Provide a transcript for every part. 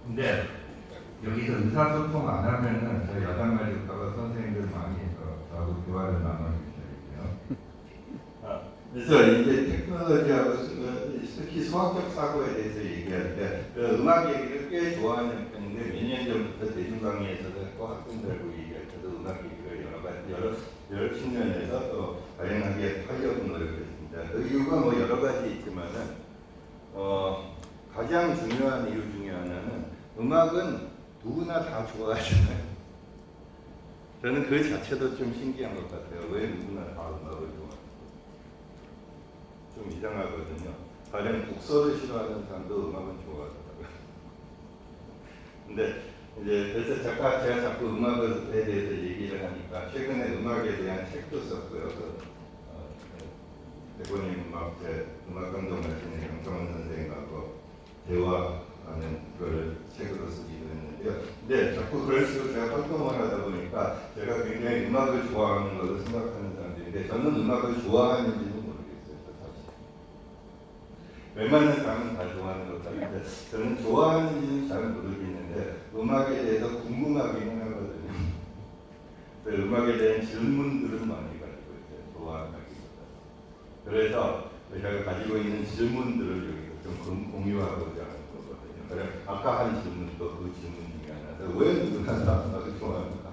근데 여기서 의사소통 안 하면은 저희 야단맞을까봐 선생님들 많이 저하고 대화를 나눠주셔야돼요. 그래서 이제 테크놀로지하고 특히 수학적 사고에 대해서 얘기할 때 음악 얘기를 꽤 좋아하는 편인데 몇 년 전부터 대중강의에서도 또 학생들하고 얘기할 때도 음악 얘기를 여러 측면에서 또 다양하게 하려고 노력했습니다. 그 이유가 뭐 여러 가지 있지만은 가장 중요한 이유 중에 하나는 음악은 누구나 다 좋아하잖아요. 저는 그 자체도 좀 신기한 것 같아요. 왜 누구나 다 음악을 좋아하는지. 좀 이상하거든요. 가령 독서를 싫어하는 사람도 음악은 좋아하더라고요. 근데 이제 그래서 제가 자꾸 음악에 대해서 얘기를 하니까 최근에 음악에 대한 책도 썼고요. 대본님 음악감독 하시는 강성원 선생님하고 대화하는 그걸 책으로 쓰기도 했는데요. 근데 자꾸 그럴수록 제가 활동을 하다 보니까 제가 굉장히 음악을 좋아하는 걸로 생각하는 사람들인데 저는 음악을 좋아하는지는 모르겠어요. 사실. 웬만한 사람은 다 좋아하는 것 같은데 저는 좋아하는지는 잘 모르겠는데 음악에 대해서 궁금하기는 하거든요. 음악에 대한 질문들은 많이 가지고 있어요. 좋아하기보다. 그래서 제가 가지고 있는 질문들을 여기서 좀 공유하고자 하는 거거든요. 그래 아까 한 질문도 그 질문 중에 하나인데 왜 누구나 다 음악을 좋아하는가?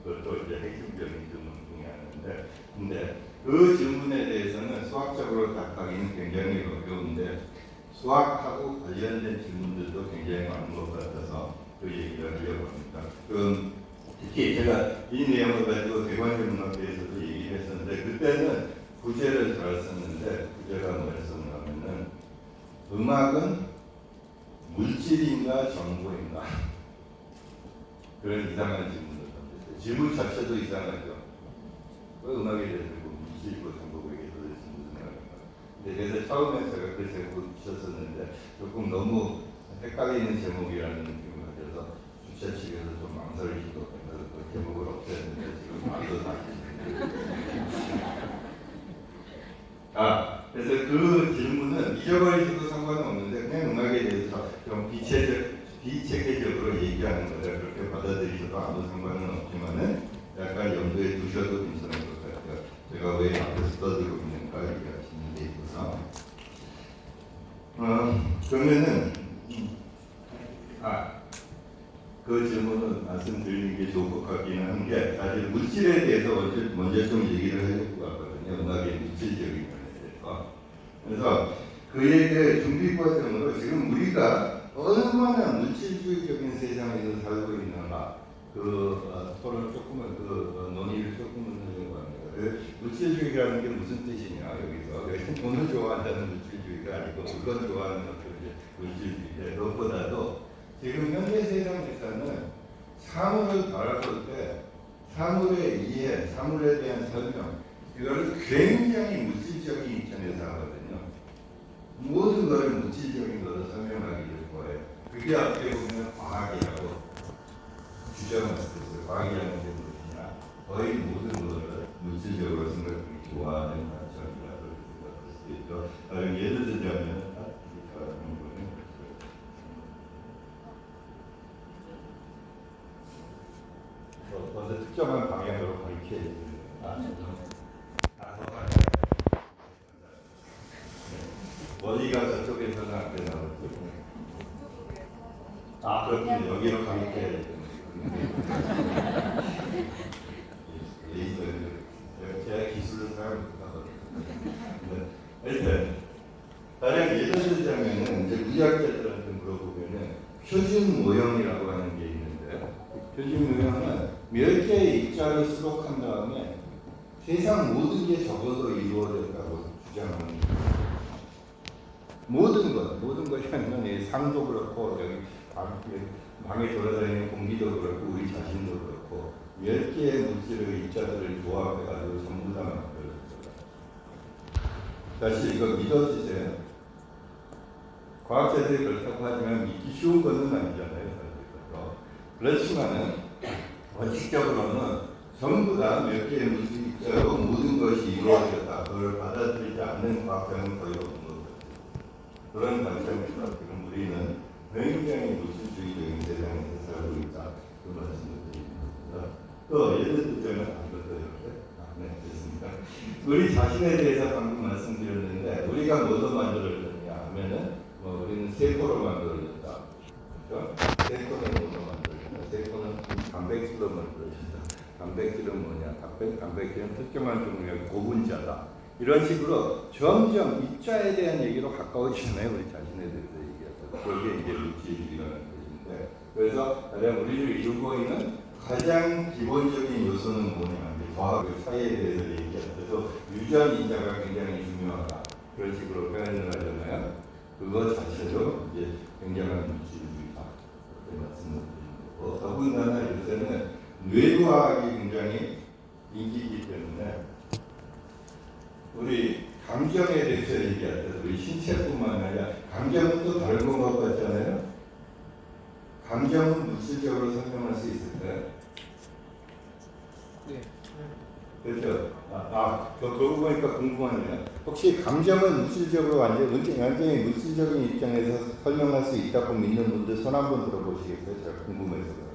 그것도 이제 핵심적인 질문 중에 하나인데, 근데 그 질문에 대해서는 수학적으로 답하기는 굉장히 어려운데 수학하고 관련된 질문들도 굉장히 많은 것 같아서 그 얘기를 하려고 합니다. 특히 제가 이 내용을 가지고 대관전문학회에서도 얘기를 했었는데 그때는 구제를 잘 썼는데 구제가 뭐였었냐면은 음악은 물질인가 정보인가 그런 이상한 질문을 던졌어요. 질문 자체도 이상하죠. 왜 음악에 대해서 물질이고 정보고 이게 도대체 무슨 말인가. 근데 그래서 처음에 제가 그 제목을 붙였었는데 조금 너무 헷갈리는 제목이라는 느낌을 가져서 주최 측에서 좀 망설이시고 그래서 그 제목을 없앴는데 지금 말도 다시 그래서 그 질문은 잊어버리셔도 상관은 없는데 그냥 음악에 대해서 좀 비체계적으로 얘기하는 거다 그렇게 받아들이셔도 아무 상관은 없지만은 약간 염두에 두셔도 괜찮을 것 같아요. 제가 왜 앞에서 떠들고 있는가 얘기하시는 데 있어서 그러면은 그 질문은 말씀드리는 게 좋을 것 같기는 한 게 사실 물질에 대해서 먼저 좀 얘기를 해야 될 것 같거든요. 음악의 물질적인 면에 대해서. 그래서 그 얘기의 준비 과정으로 지금 우리가 얼마나 물질주의적인 세상에서 살고 있는가 토론 조금은 논의를 조금은 하려고 합니다. 물질주의라는 게 무슨 뜻이냐 여기서 돈을 좋아한다는 물질주의가 아니고 물건 좋아하는 것도 이제 물질주의인데 그것보다도 지금 현대 세상에서는 사물을 바라볼 때 사물의 이해, 사물에 대한 설명 이거를 굉장히 물질적인 입장에서 하거든요. 모든 것을 물질적인 것으로 설명하기를 좋아해요. 그게 어떻게 보면 과학이라고 주장을 했어요. 과학이라는 게 무엇이냐? 거의 모든 것을 물질적으로 생각하기 좋아하는 관점이라고 생각할 수 있죠. 예를 들자면 어떤 특정한 방향으로 가리켜야 됩니다. 머리가 저쪽에서는 안 되나 그렇군요. 여기로 가리켜야 되는 제가 기술을 사용 못하거든요. 하여튼 가령 예를 들자면은 이제 의학자들한테 물어보면은 표준 모형이라고 하는 게 있는데 표준 모형은 몇 개의 입자를 수록한 다음에 세상 모든 게 적어도 이루어졌다고 주장하는 거예요. 모든 것이 아니면 상도 그렇고 여기 방에 돌아다니는 공기도 그렇고 우리 자신도 그렇고 몇 개의 물질의 입자들을 조합해가지고 전부 다 만들어졌다. 사실 이거 믿어지세요? 과학자들이 그렇다고 하지만 믿기 쉬운 것은 아니잖아요. 그렇지만은 원칙적으로는 전부 다 몇 개의 물질 입자로 모든 것이 이루어졌다. 그걸 받아들이지 않는 과학자는 거의 없는 거죠. 그런 관점에서 지금 우리는 굉장히 물질주의적인 세상에서 살고 있다. 그 말씀을 드립니다. 또 예를 들자면 이것도 이렇게 네, 됐습니다. 우리 자신에 대해서 방금 말씀드렸는데 우리가 뭐로 만들어졌냐 하면은 우리는 세포로 만들어졌다. 그렇죠? 세포는 뭐로 만들어졌다. 세포는 단백질로 만들어졌다. 단백질은 뭐냐? 단백질은 특정한 종류의 고분자다. 이런 식으로 점점 입자에 대한 얘기로 가까워지잖아요. 우리 자신에 대해서 얘기하죠. 그게 이제 물질이라는 것인데, 그래서 가장 우리를 이루고 있는 가장 기본적인 요소는 뭐냐? 과학의 사이에 대해서 얘기하면서 유전인자가 굉장히 중요하다. 그런 식으로 표현을 하잖아요. 그거 자체도 이제 굉장한 물질입니다. 그렇게 말씀을 드리는 거고, 더군다나 요새는 뇌과학이 굉장히 인기이기 때문에 우리 감정에 대해서 얘기할 때 우리 신체뿐만 아니라 감정은 또 다른 것 같잖아요. 감정은 물질적으로 설명할 수 있을까요? 네. 그렇죠. 그러고 보니까 궁금하네요. 혹시 감정은 물질적으로 완전히 물질적인 입장에서 설명할 수 있다고 믿는 분들 손 한번 들어보시겠어요? 제가 궁금해서 그래요.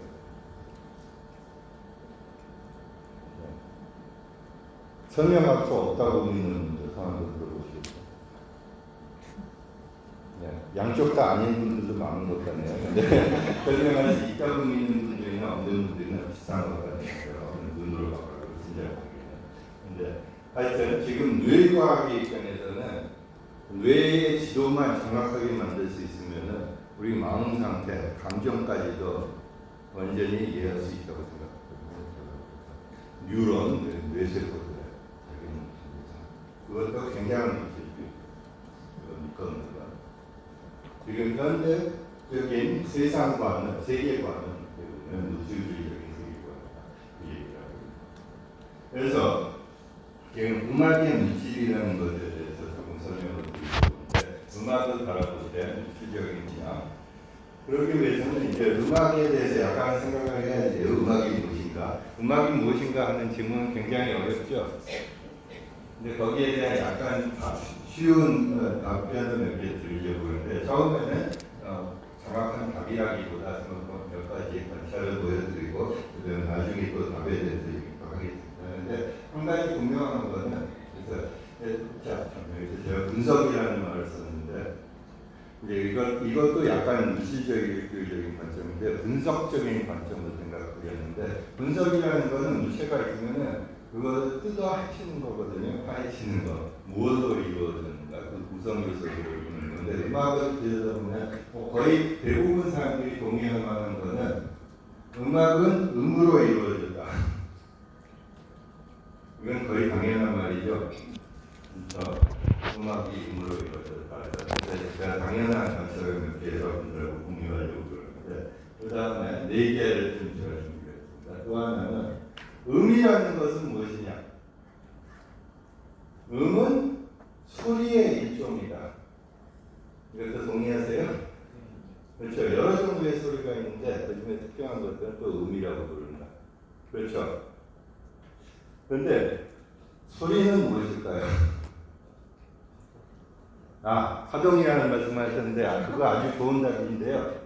설명할 수 없다고 믿는 분들 손 한번 들어보시겠어요? 네. 양쪽 다 아닌 분들도 많은 것 같네요. 근데 설명할 수 있다고 믿는 분들이나 없는 분들이나 비슷한 것 같아요. 눈으로 봐가지고 진짜. 근데 하여튼 지금 뇌과학의 입장에서는 뇌의 지도만 정확하게 만들 수 있으면은 우리 마음 상태, 감정까지도 완전히 이해할 수 있다고 생각합니다. 뉴런, 뇌세포들, 그것도 굉장한 겁니다. 지금 현대적인 세상과는 세계관은 물질주의적인 세계관이다. 그래서 지금 음악의 물질이라는 것에 대해서 조금 설명을 드리고 있는데, 음악을 바라볼 때 물질적이냐, 그러기 위해서는 이제 음악에 대해서 약간 생각을 해야 돼요. 음악이 무엇인가? 음악이 무엇인가 하는 질문은 굉장히 어렵죠. 근데 거기에 대한 약간 쉬운 답변을 몇 개 드리려고 하는데, 처음에는 정확한 답이라기보다 몇 가지 관찰을 보여드리고, 나중에 또 답에 대해서 얘기하겠습니다. 근데 한 가지 분명한 거는, 그래서 제가 분석이라는 말을 썼는데, 이제 이것도 약간 물질적인 관점인데 분석적인 관점으로 생각드렸는데, 분석이라는 거는 물체가 있으면은 그걸 뜯어 헤치는 거거든요. 파헤치는 거, 무엇으로 이루어졌는가, 그 구성 요소를 이루는 건데, 음악을 들여다보면 거의 대부분 사람들이 동의할 만한 거는 음악은 음으로 이루어졌다. 이건 거의 당연한 말이죠. 음악이 음으로 이루어졌다. 제가 당연한 관점을 몇 개 여러분들하고 공유하려고 그러는데, 그 다음에 4개를 좀 제가 준비했습니다. 또 하나는 음이라는 것은 무엇이냐? 음은 소리의 일종이다. 이것도 동의하세요? 그렇죠. 여러 종류의 소리가 있는데 그중에 특정한 것들은 또 음이라고 부른다. 그렇죠. 그런데 소리는 무엇일까요? 파동이라는 말씀을 하셨는데, 그거 아주 좋은 답인데요.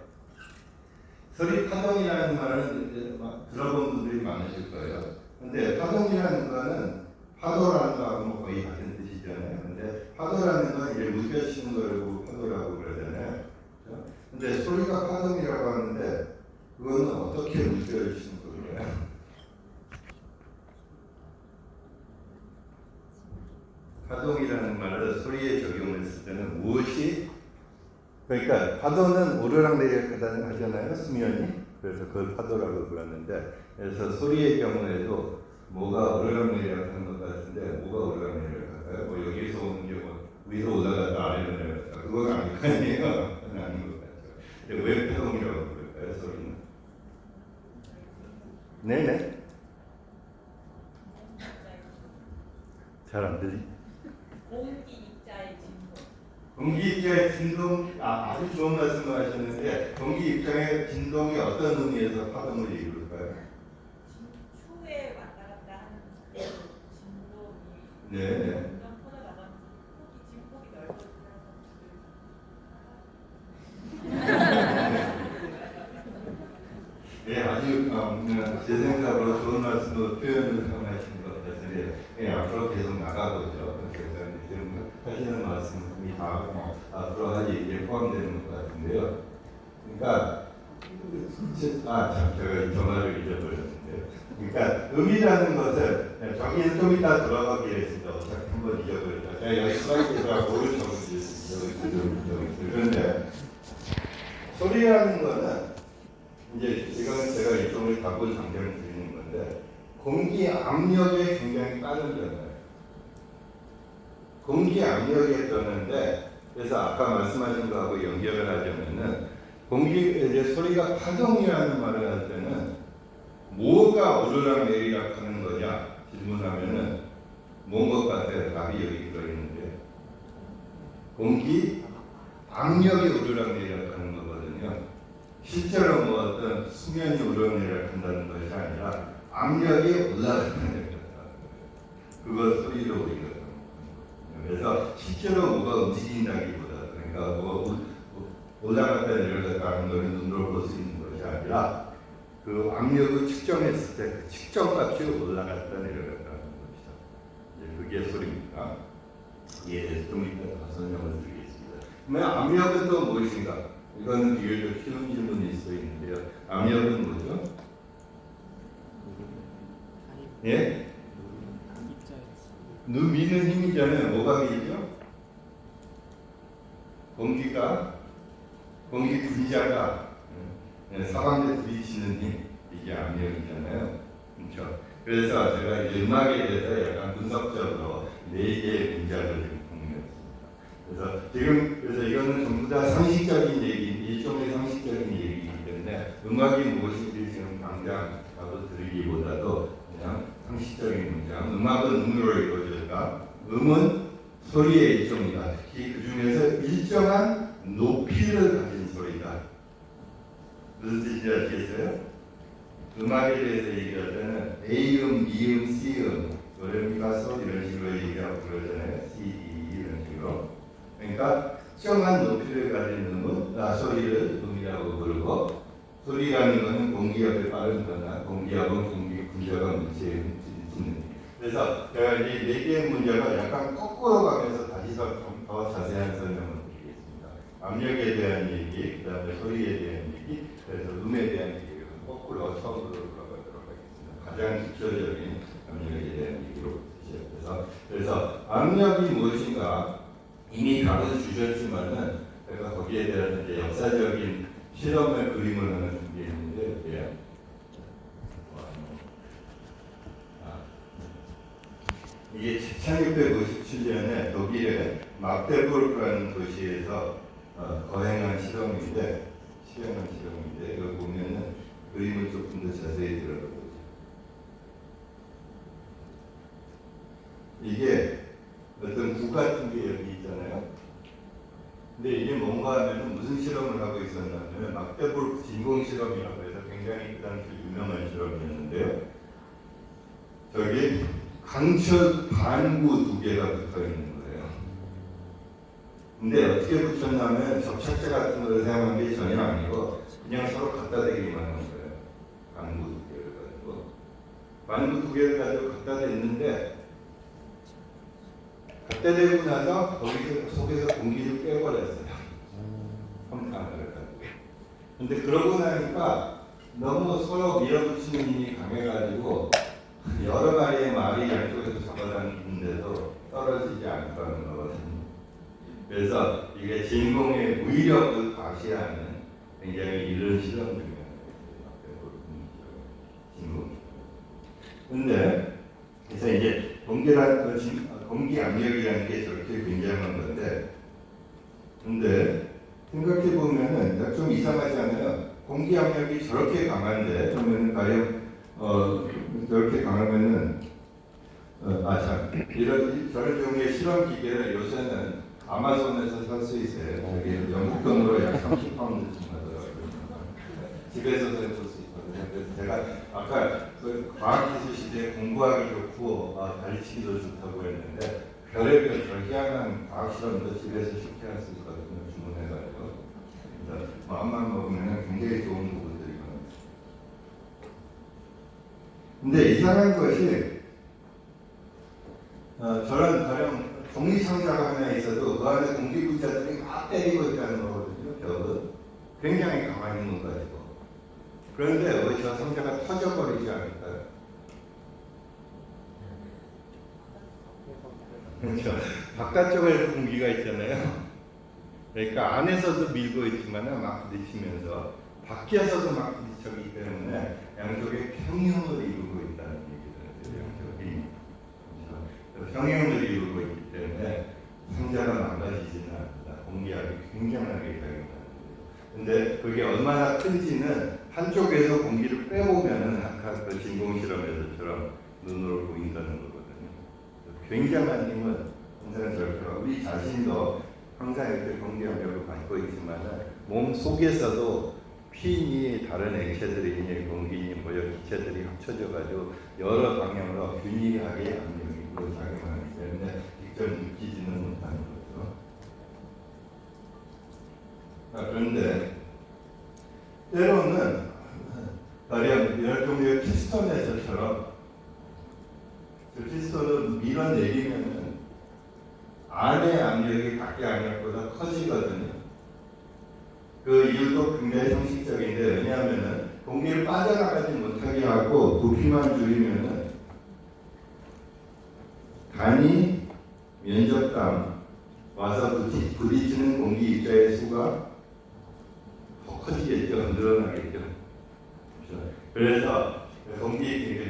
소리 파동이라는 말은 이제 들어본 분들이 많으실 거예요. 근데 파동이라는 거는 파도라는 거하고 거의 같은 뜻이잖아요. 근데 파도라는 건 이제 물결치는 거라고 파도라고 그러잖아요. 그렇죠? 근데 소리가 파동이라고 하는데, 그거는 어떻게 물결을 치는 거예요? 파동이라는 말을 소리에 적용했을 때는 무엇이, 그러니까 파도는 오르락내리락 하잖아요, 수면이. 그래서 그걸 파도라고 불렀는데, 그래서 소리의 경우에도 뭐가 오르락내리락 하는 것 같은데, 뭐가 오르락내리락 할까요? 여기서 오는 게 위로 올라갔다 아래로 내려갔다, 그건 아닐 거 아니에요. 그건 아닌 것 같죠. 근데 왜 파동이라고 부를까요, 소리는? 네네. 잘 안 들리? 공기 입자의 진동. 공기 입자의 진동, 아주 좋은 말씀을 하셨는데, 공기 입자의 진동이 어떤 의미에서 파동을 이룰까요? 추후에 왔다 갔다 하는 그 진동이 네. 점점 퍼져나가면서 진폭이 넓어진다는 포함되는 것 같은데요. 그러니까 참 제가 이 전화를 잊어버렸는데요. 그러니까 음이라는 것은 저기는 좀 이따 돌아가기로 어차피 한번 잊어버렸다. 제가 여기 슬라이드에다가 뭐를 적은지 그런데 소리라는 거는 이제 이건 제가 이쪽을 갖고 장점을 드리는 건데 공기 압력에 굉장히 빠른 변화예요. 공기 압력에 변화인데 그래서 아까 말씀하신 거하고 연결을 하자면은 이제 소리가 파동이라는 말을 할 때는 뭐가 오르락 내리락 하는 거냐 질문하면은 뭔 것 같아요? 답이 여기 들어있는데 공기 압력이 오르락 내리락 하는 거거든요. 실제로 뭐 어떤 수면이 오르락 내리락 한다는 것이 아니라 압력이 올라가는 거예요. 그걸 소리로 우리가 그래서 실제로 뭐가 움직인다기보다 그러니까 뭐 올라갔다 내려갔다 하는 것을 눈으로 볼 수 있는 것이 아니라 그 압력을 측정했을 때 그 측정값이 올라갔다 내려갔다 하는 것이죠. 이제 그게 소리입니다. 이에 대해서 좀 이따 설명을 드리겠습니다. 그러면 압력은 또 무엇인가? 이거는 비교적 쉬운 질문일 수 있는데요. 압력은 뭐죠? 예? 미는 힘이잖아요. 뭐가 미죠? 공기 분자가 사방에 부딪히는 힘, 이게 압력이잖아요. 그렇죠? 그래서 제가 이제 음악에 대해서 약간 분석적으로 4개의 분자를 지금 공유했습니다. 그래서 이거는 전부 다 상식적인 얘기, 일종의 상식적인 얘기이기 때문에 음악이 무엇인지 지금 당장 바로 들으기보다도 그냥 상식적인 문장. 음악은 음으로 이루어질까? 음은 소리의 일종이다. 특히 그 중에서 일정한 높이를 가진 소리다. 무슨 뜻인지 아시겠어요? 음악에 대해서 얘기할 때는 A음, B음, C음, 도레미파솔 이런 식으로 얘기하고 그러잖아요. C, D 이런 식으로. 그러니까 특정한 높이를 가진 소리를 음이라고 부르고 소리라는 것은 공기압의 빠른 변화, 공기압은 공기 분자가 물체에 흠집는. 그래서 제가 이제 4개의 문제가 약간 거꾸로 가면서 다시 좀 더 자세한 설명을 드리겠습니다. 압력에 대한 얘기, 그 다음에 소리에 대한 얘기, 그래서 음에 대한 얘기를 거꾸로 처음으로 돌아가도록 하겠습니다. 가장 기초적인 압력에 대한 얘기로 시작해서 그래서 압력이 무엇인가 이미 답을 주셨지만은 제가 거기에 대한 이제 역사적인 실험의 그림을 하나 준비했는데 이게 1657년에 독일의 막데부르크라는 도시에서 시행한 실험인데 이거 보면은 그림을 조금 더 자세히 들어보죠. 이게 어떤 구 같은 게 여기 있잖아요. 근데 이게 뭔가 하면 무슨 실험을 하고 있었냐면 막데부르크 진공 실험이라고 해서 굉장히 그 당시 유명한 실험이었는데요. 저기 강철 반구 2개가 붙어 있는 거예요. 근데 어떻게 붙였냐면 접착제 같은 걸 사용한 게 전혀 아니고 그냥 서로 갖다 대기만 한 거예요. 반구 2개를 가지고. 반구 2개를 가지고 갖다 댔는데 갖다 대고 나서 거기서 속에서 공기를 빼버렸어요. 컴퓨터를 가지고. 근데 그러고 나니까 너무 서로 밀어붙이는 힘이 강해가지고 여러 마리의 말이 양쪽에서 잡아당기는데도 떨어지지 않다는 거거든요. 그래서 이게 진공의 무위력을 과시하는 굉장히 이런 실험 중에 진공. 근데 그래서 이제 공기 압력이라는 게 저렇게 굉장한 건데, 근데 생각해 보면은 좀 이상하지 않아요? 공기 압력이 저렇게 강한데, 그러면 과연 저렇게 강하면은 저런 종류의 실험 기계를 요새는 아마존에서 살 수 있어요. 저기 영국 돈으로 약 30파운드쯤 하더라고요. 집에서 살 수 있거든요. 그래서 제가 아까 그 과학기술 시대에 공부하기 좋고 가르치기도 좋다고 했는데 별의별 저 희한한 과학 실험도 집에서 쉽게 할 수 있거든요. 주문해가지고. 그래서 마음만 먹으면 굉장히 좋은 부분들이 많아요. 근데 이상한 것이 저런 가령 종이 상자가 하나 있어도 그 안에 공기 분자들이 막 때리고 있다는 거거든요. 굉장히 가만히 있는 거 가지고. 그런데 왜 저 상자가 터져버리지 않을까요? 그렇죠. 바깥쪽에 공기가 있잖아요. 그러니까 안에서도 밀고 있지만 막 부딪히면서 밖에서도 막 부딪히기 때문에 양쪽에 평형을 이루고 있다는 얘기죠. 양쪽이. 그래서 평형을 이루고 있기 때문에 상자가 망가지지는 않는다. 공기압이 굉장하게 작용하는 거죠. 근데 그게 얼마나 큰지는 한쪽에서 공기를 빼보면은 아까 그 진공 실험에서처럼 눈으로 보인다는 거거든요. 굉장한 힘은 항상 저렇게 우리 자신도 항상 이렇게 공기압력을 받고 있지만 몸 속에서도 핀이 다른 액체들이 공기 모여 기체들이 합쳐져 가지고 여러 방향으로 균일하게 압력이 작용하기 때문에 직접 느끼지는 못하는 거죠. 그런데 때로는 가령 여러 종류의 피스톤에서처럼 그 피스톤을 밀어내리면은 안의 압력이 밖의 압력보다 커지거든요. 그 이유도 굉장히 상식적인데 왜냐하면은 공기를 빠져나가지 못하게 하고 부피만 줄이면은 간이 면적당 와서 부딪히는 공기 입자의 수가 더 커지겠죠. 늘어나겠죠. 그렇죠? 그래서 공기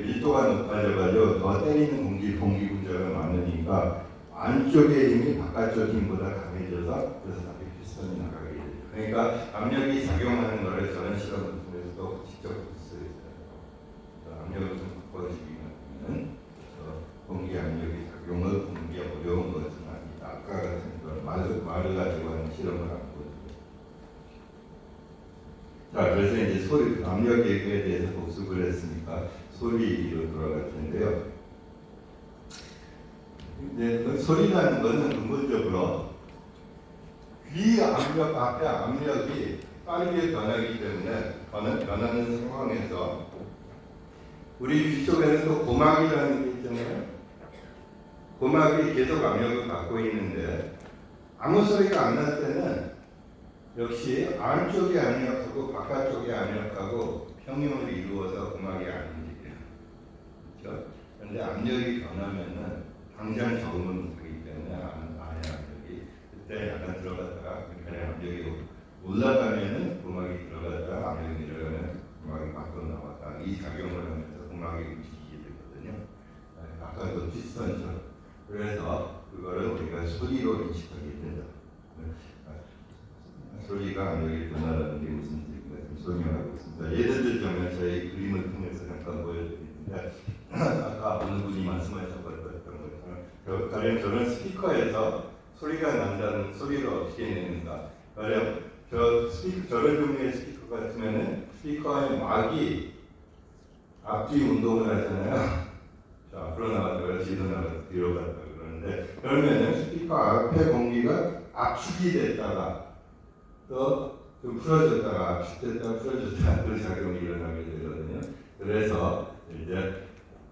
밀도가 높아져가지고 더 때리는 공기 분자가 많으니까 안쪽의 힘이 바깥쪽 힘보다 강해져서 그래서 다시 피스톤이 나가게 되죠. 그러니까 압력이 작용하는 거를 저런 실험을 통해서도 직접 볼 수 있어요. 압력을 좀 바꿔주기 위해서는 공기 압력이 작용을 공기 어려운 것은 아니다. 아까 같은 걸 말을 가지고 하는 실험을 하고 자, 그래서 이제 소리, 압력 얘기에 대해서 복습을 했으니까 소리로 돌아갈 텐데요. 이제 소리라는 것은 근본적으로 귀 압력 앞에 압력이 빠르게 변하기 때문에 변하는 상황에서 우리 귀 쪽에는 고막이라는 게 있잖아요. 고막이 계속 압력을 받고 있는데 아무 소리가 안 날 때는 역시 안쪽의 압력하고 바깥쪽의 압력하고 평형을 이루어서 고막이 안 움직여요. 그렇죠? 그런데 압력이 변하면은 당장 적응을 못하기 때문에 안의 압력이 그때 약간 들어갔다가 그러니까 압력이 올라가면은 고막이 들어갔다가 압력이 내려가면 고막이 밖으로 나왔다. 이 작용을 하면서 고막이 움직이게 되거든요. 아까도 피스톤처럼. 그래서 그거를 우리가 소리로 인식하게 된다. 소리가 압력이 변화라는 게 무슨 얘기인가 좀 설명하고 있습니다. 예를 들자면 저희 그림을 통해서 잠깐 보여드리는데 아까 어느 분이 말씀하셨던 것처럼 가령 저런 스피커에서 소리가 난다는 소리를 어떻게 내는가. 가령 저런 종류의 스피커 같으면은 스피커의 막이 앞뒤 운동을 하잖아요. 자, 앞으로 나갔다가 뒤로 나갔다가 뒤로 갔다가 그러는데 그러면은 스피커 앞에 공기가 압축이 됐다가 또 좀 풀어졌다가 압축됐다가 풀어졌다가 그 작용이 일어나게 되거든요. 그래서 이제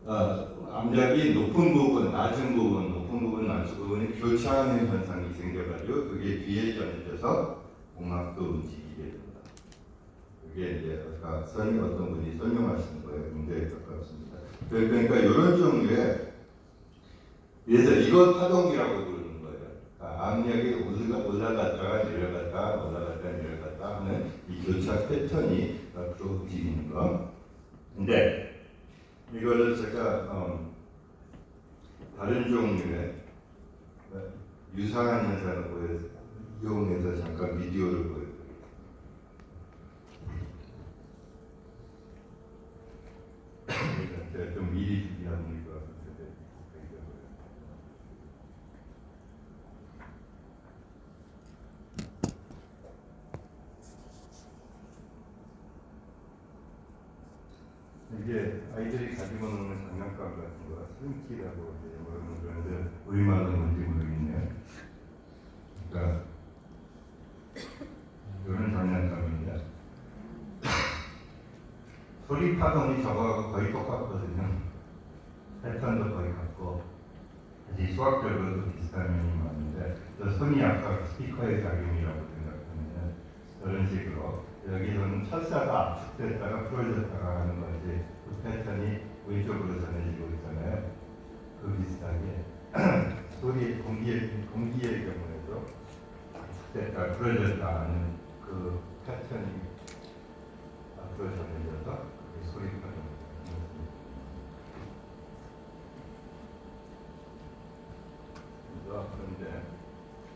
압력이 높은 부분, 낮은 부분, 높은 부분, 낮은 부분이 교차하는 현상이 생겨가지고 그게 뒤에 전해져서 공막도 움직이게 된다. 그게 이제 아까 어떤 분이 설명하시는 거에 굉장히 가깝습니다. 그러니까 이런 종류의 그래서 이걸 파동이라고 부르는 거예요. 그러니까 압력이 올라갔다가 내려갔다 하는 이 교차 패턴이 앞으로 움직이는 거. 근데 이거를 제가 다른 종류의 유사한 현상을 이용해서 잠깐 비디오를 보여드릴게요. 제가 좀 미리 준비한 것 같은데. 이게 아이들이 가지고 노는 장난감 같은 거, 스링키라고 그러는데 우리말은 뭔지 모르겠네요. 그러니까 이런 장난감인데 소리 파동이 저거하고 거의 똑같거든요. 패턴도 거의 같고 사실 수학적으로도 비슷한 면이 많은데 저 손이 아까 스피커의 작용이라고 생각하면 저런 식으로 좀 철사가 압축됐다가 풀어졌다가 하는 거지. 그 패턴이 왼쪽으로 전해지고 있잖아요. 그 비슷하게 소리 공기의 경우에도 압축됐다 풀어졌다 하는 그 패턴이 앞으로 전해져서 그게 소리가 됩니다. 그런데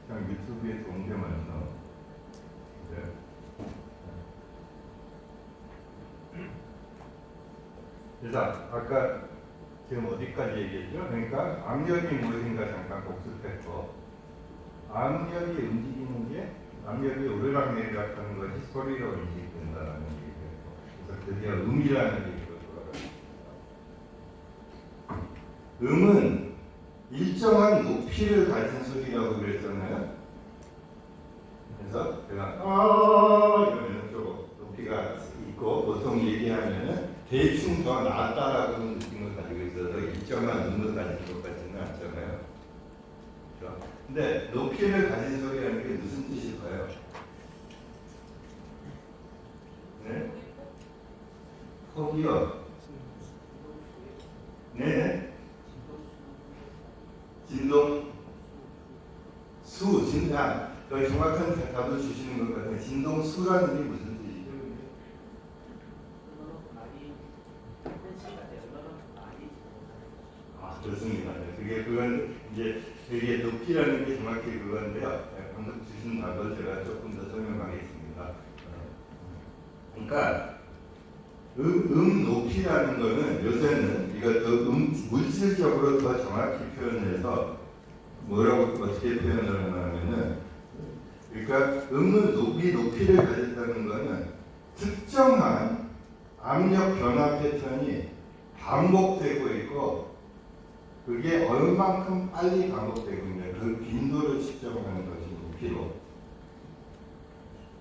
그냥 유튜브에 좋은 게 많죠. 네. 그래서 아까 지금 어디까지 얘기했죠? 그러니까 압력이 무엇인가 잠깐 복습했고, 압력이 움직이는 게 압력이 오르락내리락 하는 것이 소리로 인식된다는 얘기했고, 그래서 드디어 음이라는 얘기로 돌아갑니다. 음은 일정한 높이를 가진 소리라고 그랬잖아요. 그래서 제가 이러면 좀 높이가 있고, 보통 얘기하면은 대충 더 낫다라고 하는 느낌을 가지고 있어서 일정한 음을 가진 것 같지는 않잖아요. 그렇죠? 근데 높이를 가진 소리라는 게 무슨 뜻일까요? 네? 폭이요? 네? 진동? 진동? 더 정확한 답을 주시는 것 같아요. 진동수라는 게 무슨 뜻이죠? 그렇습니다. 그건 이제 되게 높이라는 게 정확히 그건데요. 방금 주신 답을 제가 조금 더 설명하겠습니다. 그러니까 높이라는 거는 요새는 이거 더 물질적으로 더 정확히 표현해서 뭐라고 어떻게 표현을 하냐면은, 그러니까 높이를 가졌다는 것은 특정한 압력 변화 패턴이 반복되고 있고, 그게 얼만큼 빨리 반복되고 있냐, 그 빈도를 측정하는 것이 높이로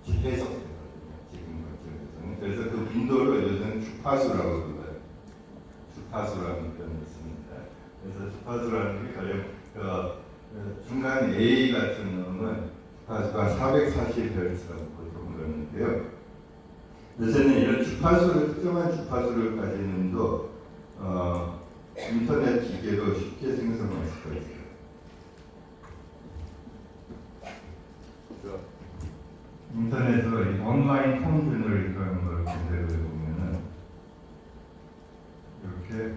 해석되거든요. 지금 관점에서는. 그래서 그 빈도를 요새는 주파수라고 불러요. 주파수라는 표현을 씁니다. 그래서 주파수라는 게 가령 중간 A 같은 놈은 주파수가 440Hz라고 보통 그러는데요. 요새는 이런 특정한 주파수를 가진 놈도 인터넷 기계로 쉽게 생성할 수가 있어요. 인터넷으로 온라인 컴퓨터를 걸 검색을 해보면은 이렇게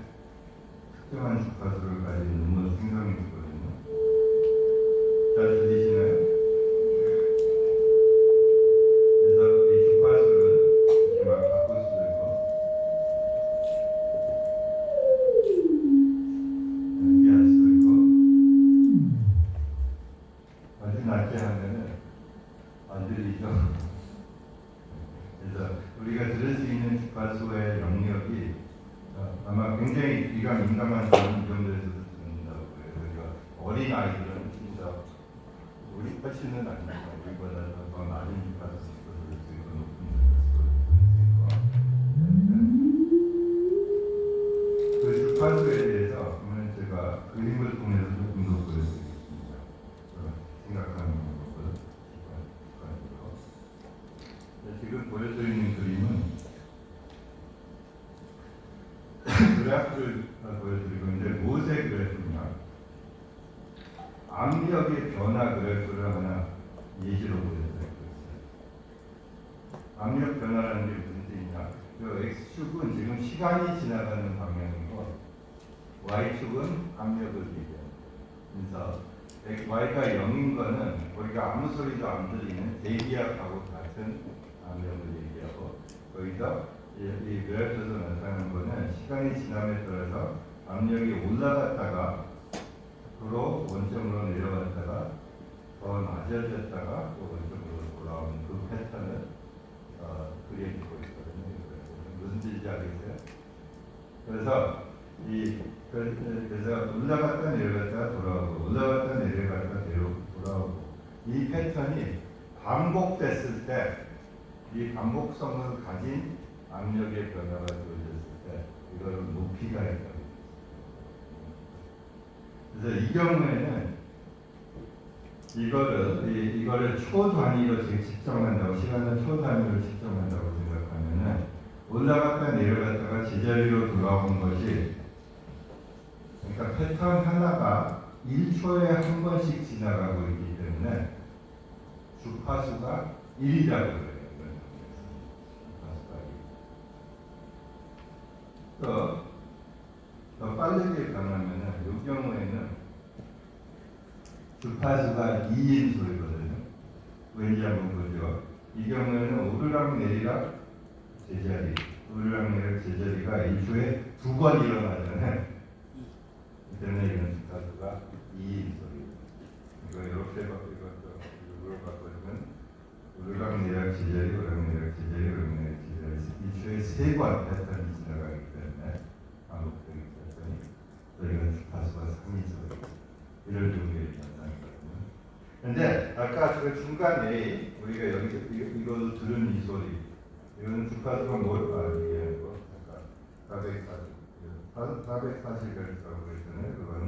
특정한 주파수를 가진 음을 생성해 주거든요. 잘 들리시나요? 그래서 이 주파수를 이렇게 막 바꿀 수도 있고, 이렇게 할 수도 있고, 아주 낮게 하면은 안 들리죠. 그래서 우리가 들을 수 있는 주파수의 영역이 아마 굉장히 귀가 민감한 사람 정도에서도 듣는다고 해요. 그러니까 어린 아이들은 진짜 우리 훨씬은 아니지만 우리보다 더 낮은 주파수 들을 수 있고 높은 주파수 들을 수 있고, 그 주파수에 대해서 그러면 제가 그림을 통해서 조금 더 보여드리겠습니다. 생각하는 방법을. 지금 보여드리는 그림은 그래프를 보여드리고 있는데, 무엇의 그래프냐? 압력의 변화 그래프를 하나 예시로 보여드리고 있어요. 압력 변화라는 게 무슨 뜻이냐? 그 X축은 지금 시간이 지나가는 방향이고, Y축은 압력을 얘기합니다. 그래서 Y가 0인 거는 우리가 아무 소리도 안 들리는 대기압하고 같은 압력을 얘기하고, 거기서 이 그래프에서 나타나는 거는 시간이 지남에 따라서 압력이 올라갔다가 앞으로 원점으로 내려갔다가 더 낮아졌다가 또 원점으로 돌아오는 그 패턴을 그려주고 있거든요. 무슨 뜻인지 알겠어요? 그래서 그래서 올라갔다 내려갔다 돌아오고, 올라갔다 내려갔다 돌아오고, 이 패턴이 반복됐을 때, 이 반복성을 가진 압력의 변화가 주어졌을 때 이거를 높이가 있다고. 그래서 이 경우에는 이거를 초 단위로 측정한다고, 시간을 초 단위로 측정한다고 생각하고 올라갔다 내려갔다가 제자리로 돌아온 것이, 그러니까 패턴 하나가 1초에 한 번씩 지나가고 있기 때문에 주파수가 1이라고 그래요. 주파수가 1. 더 빠르게 가면은 이 경우에는 주파수가 2인 소리거든요. 왠지 한번 보죠. 이 경우에는 오르락 내리락 제자리, 오르락 내리락 제자리가 1초에 2번 일어나잖아요. 이 때문에 이런 주파수가 2인 소리. 이거 이렇게 바꾸면 오르락 내리락 제자리, 오르락 내리락 제자리, 오르락 내리락 제자리 1초에 3번 패턴이 지나가기 때문에 반복되기 때문에 저희가 주파수가 3인 소리. 이런 종류의 현상이거든요. 근데 아까 그 중간에 우리가 여기서 이거 들은 이 소리, 이거는 주파수가 뭘까 얘기하는 거, 아까 440Hz라고 했잖아요. 그거는.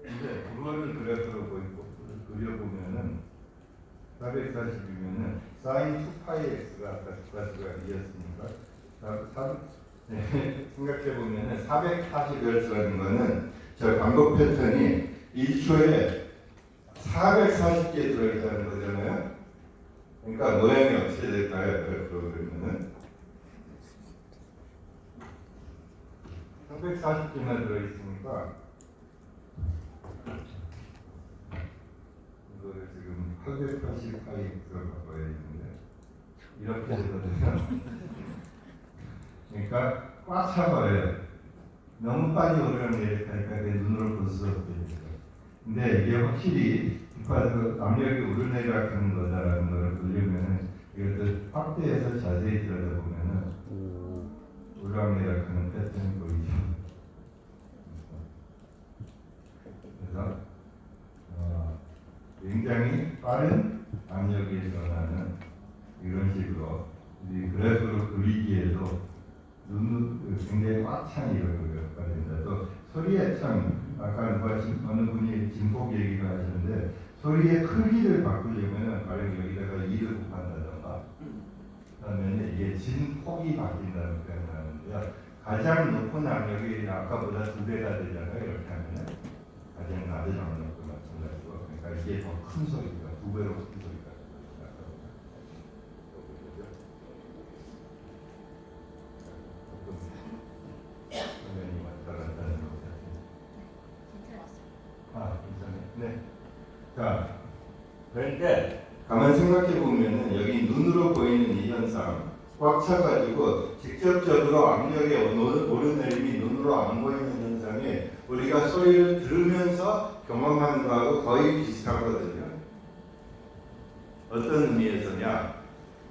근데 그거를 그래프로 그려보면은 440이면은 sin 2πx가 아까 주파수가 2였으니까 생각해보면 440Hz라는 거는 저 반복 패턴이 1초에 440개 들어있다는 거잖아요. 그러니까 모양이 어떻게 될까요? 그러면은 340개만 들어있으니까 이거를 지금 880파이로 바꿔야 되는데 이렇게 되거든요. 그러니까 꽉 차버려요. 너무 빨리 오르락 내리락하니까 내 눈으로 볼 수 없게 돼요. 근데 이게 확실히 주파수 압력이 오르내리락하는 거다라는 걸 보려면은 이것도 확대해서 자세히 들여다보면은 오르락내리락하는 패턴이 보이죠. 그래서 굉장히 빠른 압력의 변화는 이런 식으로 이 그래프로 그리기에도 굉장히 꽉 찬 이렇게가 됩니다. 또 소리에 참 아까 어느 분이 진폭 얘기를 하셨는데 소리의 크기를 바꾸려면 가령 여기다가 2를 곱한다던가 그러면 이게 진폭이 바뀐다는 표현을 하는데요. 가장 높은 압력이 아까보다 2배가 되잖아요. 이렇게 하면 가장 낮은 압력도 마찬가지고 그러니까 이게 더 큰 소리가 2배로 큰 소리가 화면이 왔다 갔다 하는 것 같아요. 네. 자, 그런데 가만 생각해 보면은 여기 눈으로 보이는 이 현상 꽉 차가지고 직접적으로 압력의 오르내림이 눈으로 안 보이는 현상에 우리가 소리를 들으면서 경험하는 거하고 거의 비슷하거든요. 어떤 의미에서냐?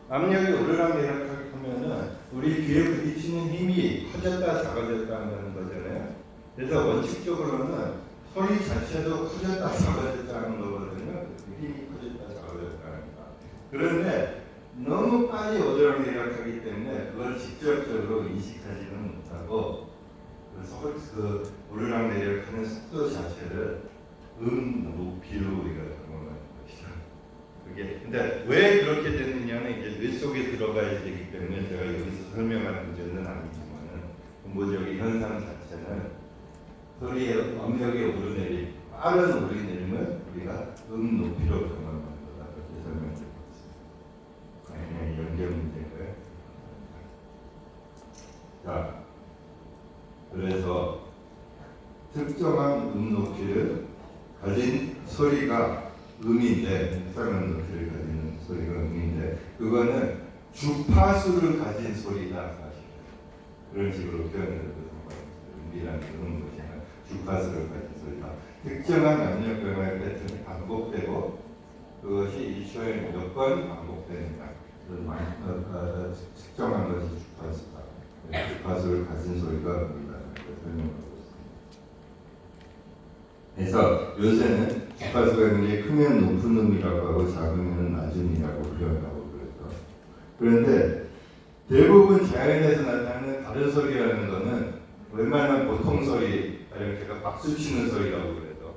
압력이 오르락내리락하면은 우리 귀에 부딪히는 힘이 커졌다 작아졌다는 거잖아요. 그래서 원칙적으로는 소리 자체도 커졌다 작아졌다는 거거든요. 힘이 커졌다 작아졌다는 거. 그런데 너무 빨리 오르락내리락하기 때문에 그걸 직접적으로 인식하지는 못하고 그 오르락내리락하는 속도 자체를 높이로 우리가 경험하는 것이죠. 그게 근데 왜 그렇게 됐느냐는 이제 뇌 속에 들어가야 되기 때문에 제가 여기서 설명하는 문제는 아니지만은 근본적인 현상 자체는 소리의 압력의 오르내림, 빠른 오르내림을 우리가 높이로 경험하는 거다. 그렇게 설명드리고 있습니다. 그냥 연결 문제고요. 자, 그래서 특정한 높이를 가진 소리가 음인데, 특정한 높이를 가진 소리가 음인데, 그거는 주파수를 가진 소리다 사실. 그런 식으로 표현해도 상관없어요. 음이라는 그런 것이나 주파수를 가진 소리다. 특정한 압력 변화의 패턴이 반복되고 그것이 1초에 몇 번 반복되는가. 특정한 것이 주파수다. 주파수를 가진 소리가 음이다. 설명하고 있습니다. 그래서 요새는 주파수가 굉장히 크면 높은 음이라고 하고 작으면 낮은 음이라고 표현하고 그래서 그런데 대부분 자연에서 나타나는 다른 소리라는 거는 웬만한 보통 소리, 아니면 제가 박수 치는 소리라고 그래도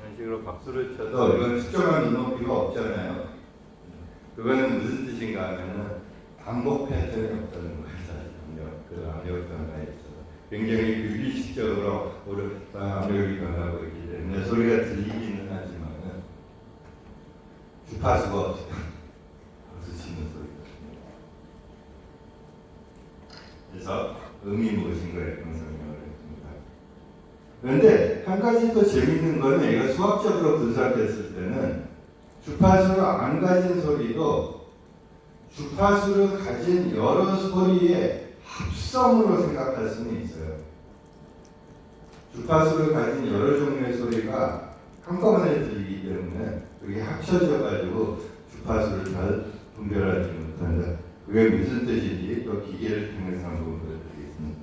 이런 식으로 들어 박수를 쳐도 이건 특정한 눈높이가 없잖아요. 그거는 무슨 뜻인가 하면은 반복 패턴이 없다는 거예요. 그 압력 변화에 있어서 굉장히 유기식적으로 압력이 변하고 있기 때문에 소리가 들리기는 하지만은 주파수가 없어요. 박수 치는 소리가. 그래서 음이 무엇인가에 분석을 했습니다. 그런데 한 가지 또 재밌는 거는 얘가 수학적으로 분석했을 때는 주파수를 안 가진 소리도 주파수를 가진 여러 소리의 합성으로 생각할 수는 있어요. 주파수를 가진 여러 종류의 소리가 한꺼번에 들리기 때문에 그게 합쳐져 가지고 주파수를 잘 분별하지 못한다. 그게 무슨 뜻인지 또 기계를 통해서 한번 보여드리겠습니다.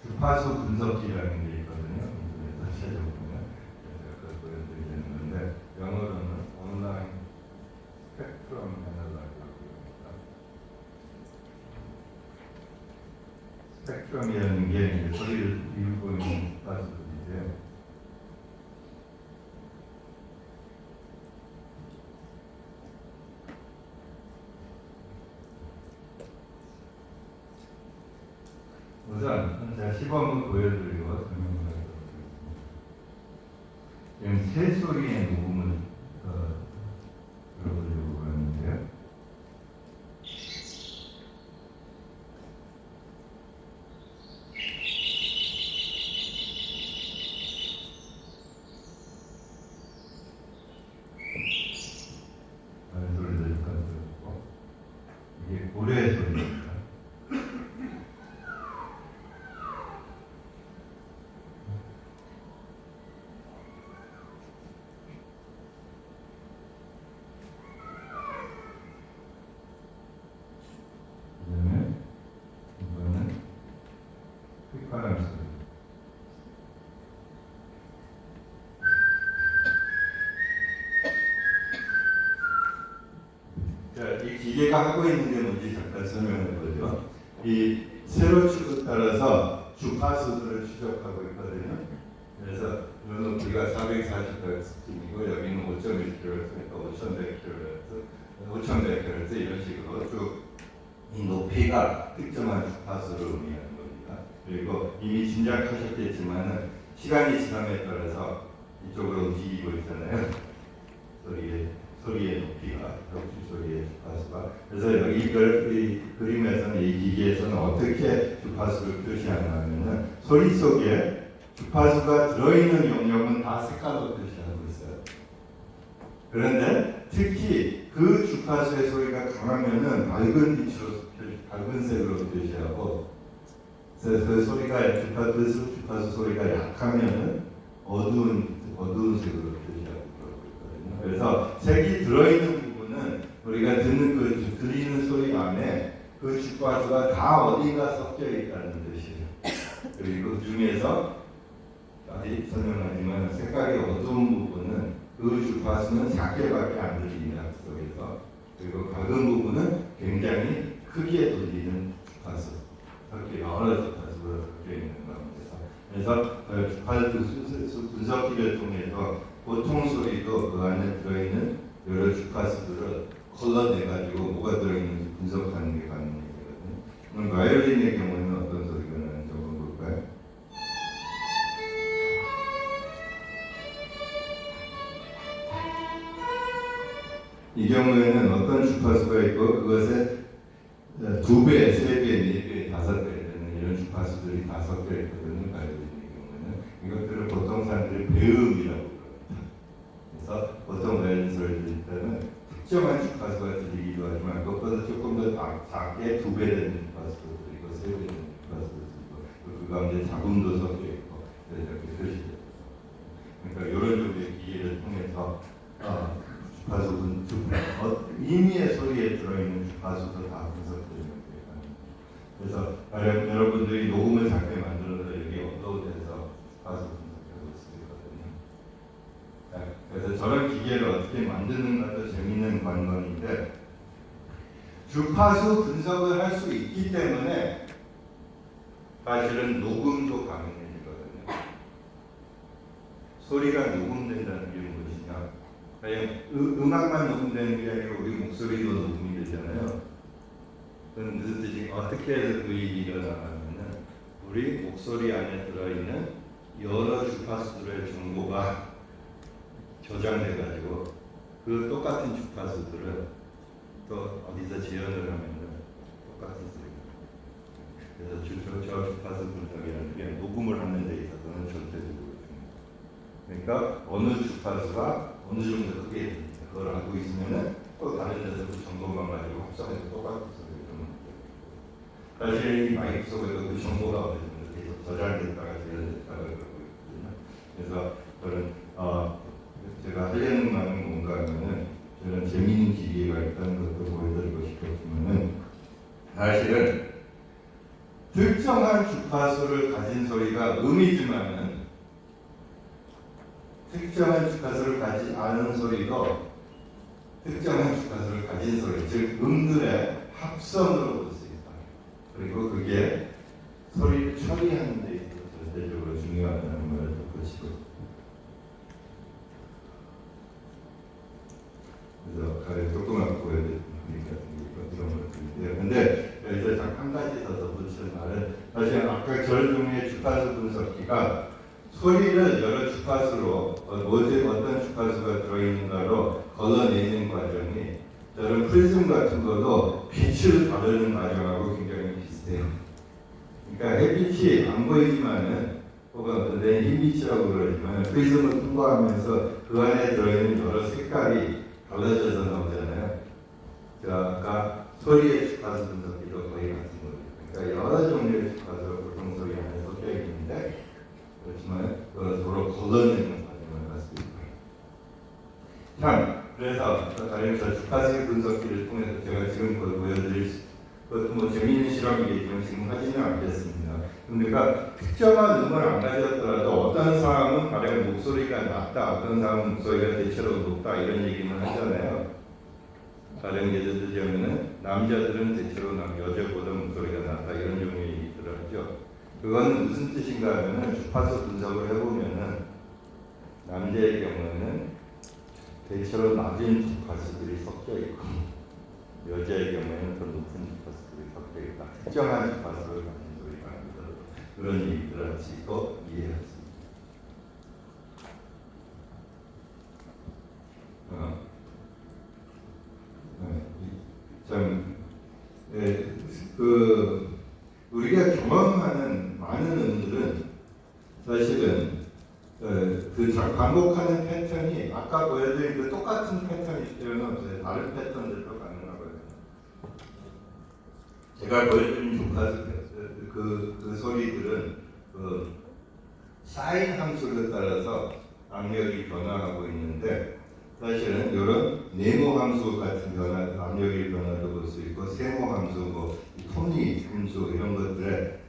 주파수 분석기라는 게 있거든요. 인터넷에 찾아보면 그걸 보여드리는 건데 영어로는 온라인 스펙트럼 애널라이저라고 합니다. 스펙트럼이라는 게 이제 소리를 띄우고 있는 주파수들인데요. 우선 제가 시범을 보여드리고 설명을 하도록 하겠습니다. 지금 새 소리의 녹음을 들어보려고 하는데요. 다른 소리도 잠깐 들어보고 이게 고래 소리입니다. 이거는 휘파람 소리. 자, 이 기계가 하고 있는 게 뭔지 잠깐 설명해 보죠. 이 세로축에 따라서 주파수들을 추적하고 있거든요. 그래서 이 높이가 440Hz이고 여기는 5.1kHz, 5,100kHz, 5,100Hz 이런 식으로 쭉 이 높이가 특정한 주파수를 의미하는 겁니다. 그리고 이미 짐작하셨겠지만은 시간이 지남에 따라서 이쪽으로 움직이고 있잖아요. 소리의 높이가, 소리의 주파수가. 그래서 여기 이 그림에서는 이 기계에서는 어떻게 주파수를 표시하냐면은 소리 속에 주파수가 들어있는 영역은 다 색깔로 표시하고 있어요. 그런데 특히 그 주파수의 소리가 강하면은 밝은 색으로 표시하고, 그 소리가 주파수 소리가 약하면은 어두운 색으로 표시하고 그러거든요. 그래서 색이 들어있는 부분은 우리가 들리는 소리 안에 그 주파수가 다 어디가 섞여 있다는 뜻이에요. 그리고 그 중에서 아직 설명하지만 색깔이 어두운 부분은 그 주파수는 작게밖에 안 들립니다. 속에서. 그리고 밝은 부분은 굉장히 크게 들리는 주파수, 이렇게 여러 주파수가 섞여 있는 겁니다. 그래서 주파수 분석기를 통해서 보통 소리도 그 안에 들어있는 여러 주파수들을 컬러내가지고 뭐가 들어있는지 분석하는 게 가능해요. 그럼 바이올린의 경우에는 어떤 소리가 나는지 한번 볼까요? 이 경우에는 어떤 주파수가 있고 그것에 2배, 3배, 4배, 5배 되는 이런 주파수들이 다 섞여 있거든요. 바이올린의 경우에는 이것들을 보통 사람들이 배음이라고 합니다. 그래서 보통 바이올린 소리를 들을 때는 특정한 주파수가 들리기도 하지만 그것보다 조금 더 작게 2배 되는 주파수도 들리고 3배 되는 주파수도 들리고 그 가운데 잡음도 섞여 있고 이렇게 표시돼요. 그러니까 이런 종류의 기계를 통해서 임의의 소리에 들어있는 주파수도 다 분석되는 거예요. 그래서 여러분들이 녹음을 작게 만들어서 여기 업로드해서 주파수 분석하고 있거든요. 그래서 저런 기계를 어떻게 만드는가도 재미있는 관건인데 주파수 분석을 할 수 있기 때문에 사실은 녹음도 가능해지거든요. 소리가 녹음된다는 게 무엇이냐? 그냥 음악만 녹음되는 게 아니라 우리 목소리도 녹음이 되잖아요. 그건 무슨 뜻이 어떻게 해서 그 일이 일어나냐면은 우리 목소리 안에 들어있는 여러 주파수들의 정보가 저장돼가지고 그 똑같은 주파수들을 또 어디서 재현을 하면은 똑같은 소리가. 그래서 저 주파수 분석이라는 게 녹음을 하는 데 있어서는 절대적으로 중요해요. 그러니까 어느 주파수가 어느 정도 크게 됩니다. 그걸 알고 있으면은 또 다른 데서 그 정보만 가지고 합성해서 똑같은 소리를 듣는 거예요. 사실 이 마이크 속에도 그 정보가 어느 정도 계속 저장됐다가 재현됐다가 그러고 있거든요. 그래서 저는 제가 하려는 말은 뭔가 하면은 저는 재미있는 기계가 있다는 것도 보여드리고 싶었지만은 사실은 특정한 주파수를 가진 소리가 음이지만은 특정한 주파수를 가지 않은 소리도 특정한 주파수를 가진 소리, 즉 음들의 합성으로 볼 수 있다. 그리고 그게 소리를 처리하는 데 있어서 절대적으로 중요하다는 말을 덧붙이고, 그래서 가령 조그맣게 보여드리니까 이런 것들인데요. 근데 여기서 한 가지 더 덧붙일 말은 사실 아까 저런 종류의 주파수 분석기가 소리를 여러 주파수로 어떤 주파수가 들어있는가로 걸러내는 과정이 저런 프리즘 같은 것도 빛을 다루는 과정하고 굉장히 비슷해요. 그러니까 햇빛이 안 보이지만은 혹은 내 흰빛이라고 그러지만 프리즘을 통과하면서 그 안에 들어있는 여러 색깔이 달라져서 나오잖아요. 아까 소리의 주파수 분석기도 거의 같은 거예요. 그러니까 여러 종류의 주파수가 보통 소리 안에 섞여 있는데 그렇지만 서로 걸러내는 과정을 할 수 있고요. 참, 그래서 가령에서 주파수 분석기를 통해서 제가 지금 보여드릴 그것도 뭐 재미있는 실험이겠지만 지금 하지는 않겠습니다. 그러니까 특정한 음을 안 가졌더라도 어떤 사람은 가령 목소리가 낮다, 어떤 사람은 목소리가 대체로 높다 이런 얘기만 하잖아요. 가령 예를 들자면은 남자들은 대체로 여자보다 목소리가 낮다 이런 종류의 얘기들을 하죠. 그거는 무슨 뜻인가 하면은 주파수 분석을 해보면은 남자의 경우에는 대체로 낮은 주파수들이 섞여 있고 여자의 경우에는 더 높은 주파수들이 섞여 있다. 특정한 주파수를 가진 소리가 아니더라도 그런 얘기들을 할 수 있고 이해할 수 있고. 우리가 경험하는 많은 음들은 사실은 반복하는 패턴이 아까 보여드린 그 똑같은 패턴일 때는 없어요. 다른 패턴들도 가능하거든요. 제가 보여드린 주파수 그 소리들은 사인 함수를 따라서 압력이 변화하고 있는데 사실은 이런 네모 함수 같은 압력의 변화도 볼 수 있고 세모 함수, 톱니 함수 이런 것들의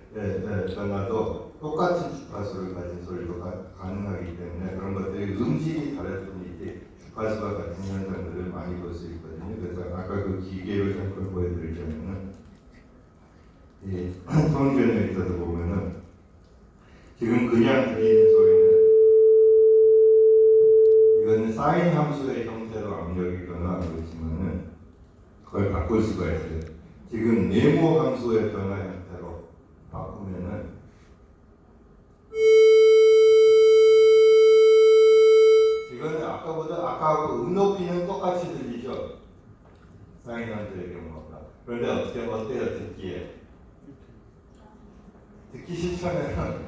변화도 똑같은 주파수를 가진 소리로 가능하기 때문에 그런 것들이 음질이 다를 뿐이지 주파수가 같은 현상들을 많이 볼 수 있거든요. 그래서 아까 그 기계를 잠깐 보여드리자면은 이 톤 제너레이터도 보면은 지금 그냥 들리는 소리는 이거는 사인 함수의 형태로 압력이 변화하고 있지만은 그걸 바꿀 수가 있어요. 지금 네모 함수의 변화 형태로 바꾸면은 이거는 아까하고 높이는 똑같이 들리죠. 사인 함수의 경우가. 그런데 어때요 듣기에? 듣기 싫잖아요.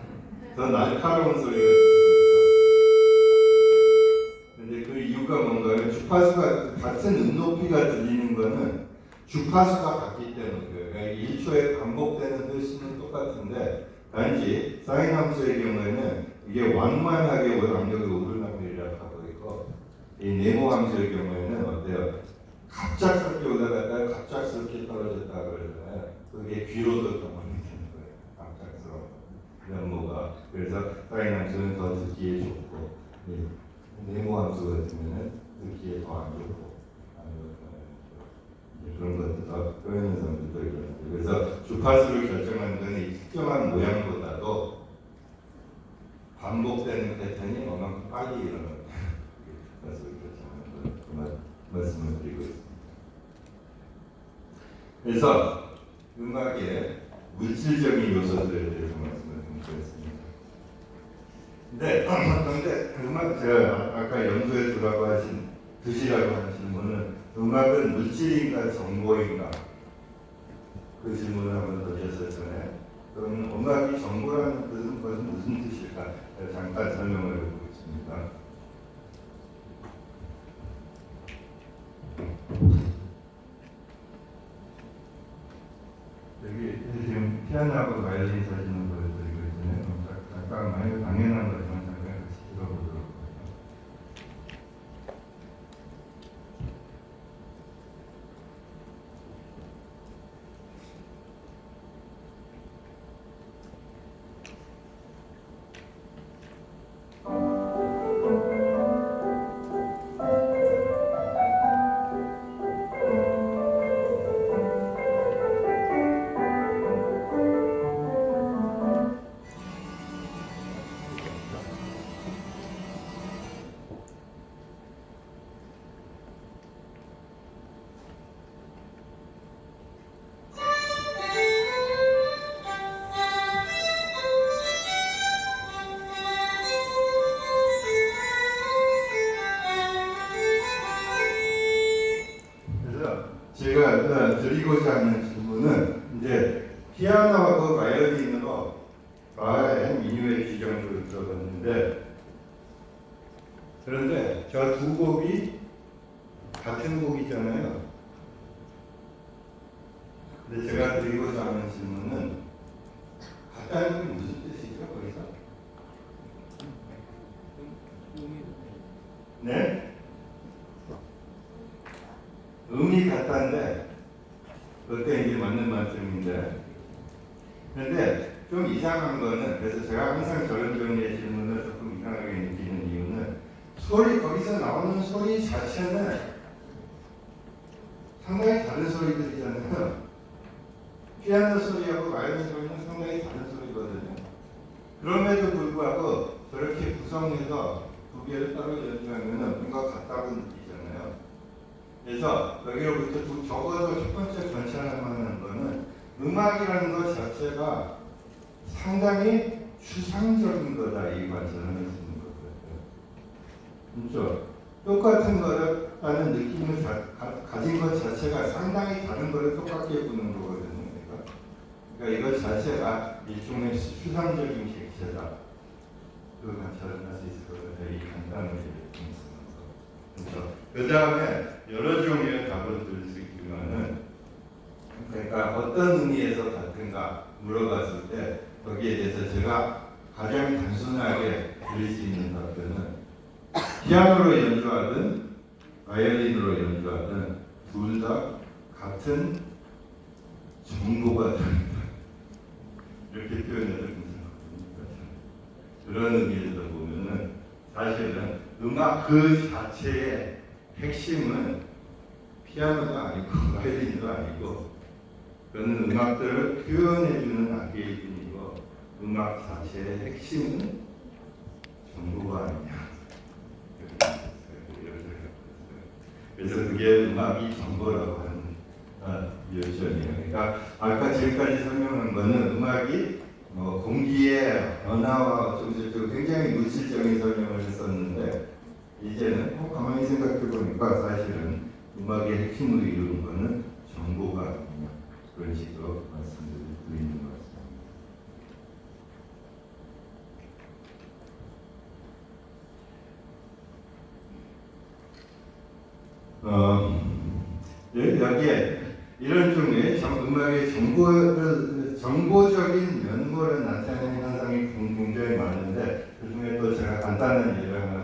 더 날카로운 소리가 들리죠. 근데 그 이유가 뭔가요? 주파수가 같은 음높이가 들리는 거는 주파수가 같기 때문이에요. 그러니까 1초에 반복되는 횟수는 똑같은데 단지 사인 함수의 경우에는 이게 완만하게 압력이 오르락내리락 하고 있고 이 네모 함수의 경우에는 어때요? 갑작스럽게 올라갔다가 갑작스럽게 떨어졌다 그러잖아요. 그게 귀로도 경험이 되는 거예요. 갑작스러운 면모가. 그래서 사인 함수는 더 듣기에 좋고 네모 함수 같으면은 듣기에 더 안 좋고 그런 것들, 그런 현상들도 일어나죠. 그래서 주파수를 결정하는 것은 이 특정 특정한 모양보다도 반복되는 패턴이 얼마큼 빨리 일어나요. 그래서 그렇게 말씀을 드리고 있습니다. 그래서 음악의 물질적인 요소들에 대해서 말씀을 좀 드렸습니다. 그런데 음악, 제가 아까 연구에 들어가고 하신 드시라고 하신 분은 음악은 물질인가 정보인가 그 질문을 한번 던졌었잖아요. 그럼 음악이 정보라는 뜻은 무슨 뜻일까? 잠깐 설명을 해보겠습니다. 여기 지금 피아노하고 바이올린 사진을 보여드리고 있잖아요. 잠깐 당연한 거지만 잠깐 같이 들어보도록 할게요. 제가 드리고자 하는 질문은 이제 피아노하고 바이올린으로 바하의 민요의 규정을 들어봤는데 그런데 저 두 곡이 같은 곡이잖아요. 근데 제가 드리고자 하는 질문은 같다는 게 무슨 뜻이죠? 거기서? 네? 음이 같다는데 그때 이제 맞는 말씀인데 그런데 좀 이상한 거는 그래서 제가 항상 저런 종류의 질문을 조금 이상하게 느끼는 이유는 거기서 나오는 소리 자체는 상당히 다른 소리들이잖아요. 피아노 소리하고 바이올린 소리는 상당히 다른 소리거든요. 그럼에도 불구하고 저렇게 구성해서 두 개를 따로 연주하면 뭔가 같다고 느끼잖아요. 그래서 여기로부터 적어도 첫 번째 관찰할 만한 거는 음악이라는 것 자체가 상당히 추상적인 거다 이 관찰을 할 수 있는 것 같아요. 그렇죠? 똑같은 거라는 느낌을 가진 것 자체가 상당히 다른 거를 똑같게 보는 거거든요. 그러니까 이것 자체가 일종의 추상적인 객체다. 그 관찰을 할 수 있을 것 같아요. 이 간단한 얘기를 그렇죠. 그 다음에 여러 종류의 답을 들을 수 있지만은 그러니까 어떤 의미에서 같은가 물어봤을 때 거기에 대해서 제가 가장 단순하게 드릴 수 있는 답변은 피아노로 연주하든 바이올린으로 연주하든 둘 다 같은 정보가 다르다 이렇게 표현해도 괜찮습니다. 그런 의미에서 보면은 사실은 음악 그 자체의 핵심은 피아노가 아니고 바이올린도 아니고 그는 음악들을 표현해주는 악기일 뿐이고 음악 자체의 핵심은 정보가 아니냐 그래서 그게 음악이 정보라고 하는 요점이에요. 그러니까 아까 지금까지 설명한 거는 음악이 공기의 변화와 어쩌고저쩌고 굉장히 물질적인 설명을 했었는데 이제는 가만히 생각해 보니까 사실은 음악의 핵심으로 이루는 거는 정보가 아니냐 그런 식으로 말씀드리는 것 같습니다. 여기에 이런 종류의 음악의 정보적인 면모를 나타내는 현상이 굉장히 많은데 그 중에 또 제가 간단한 예를 하나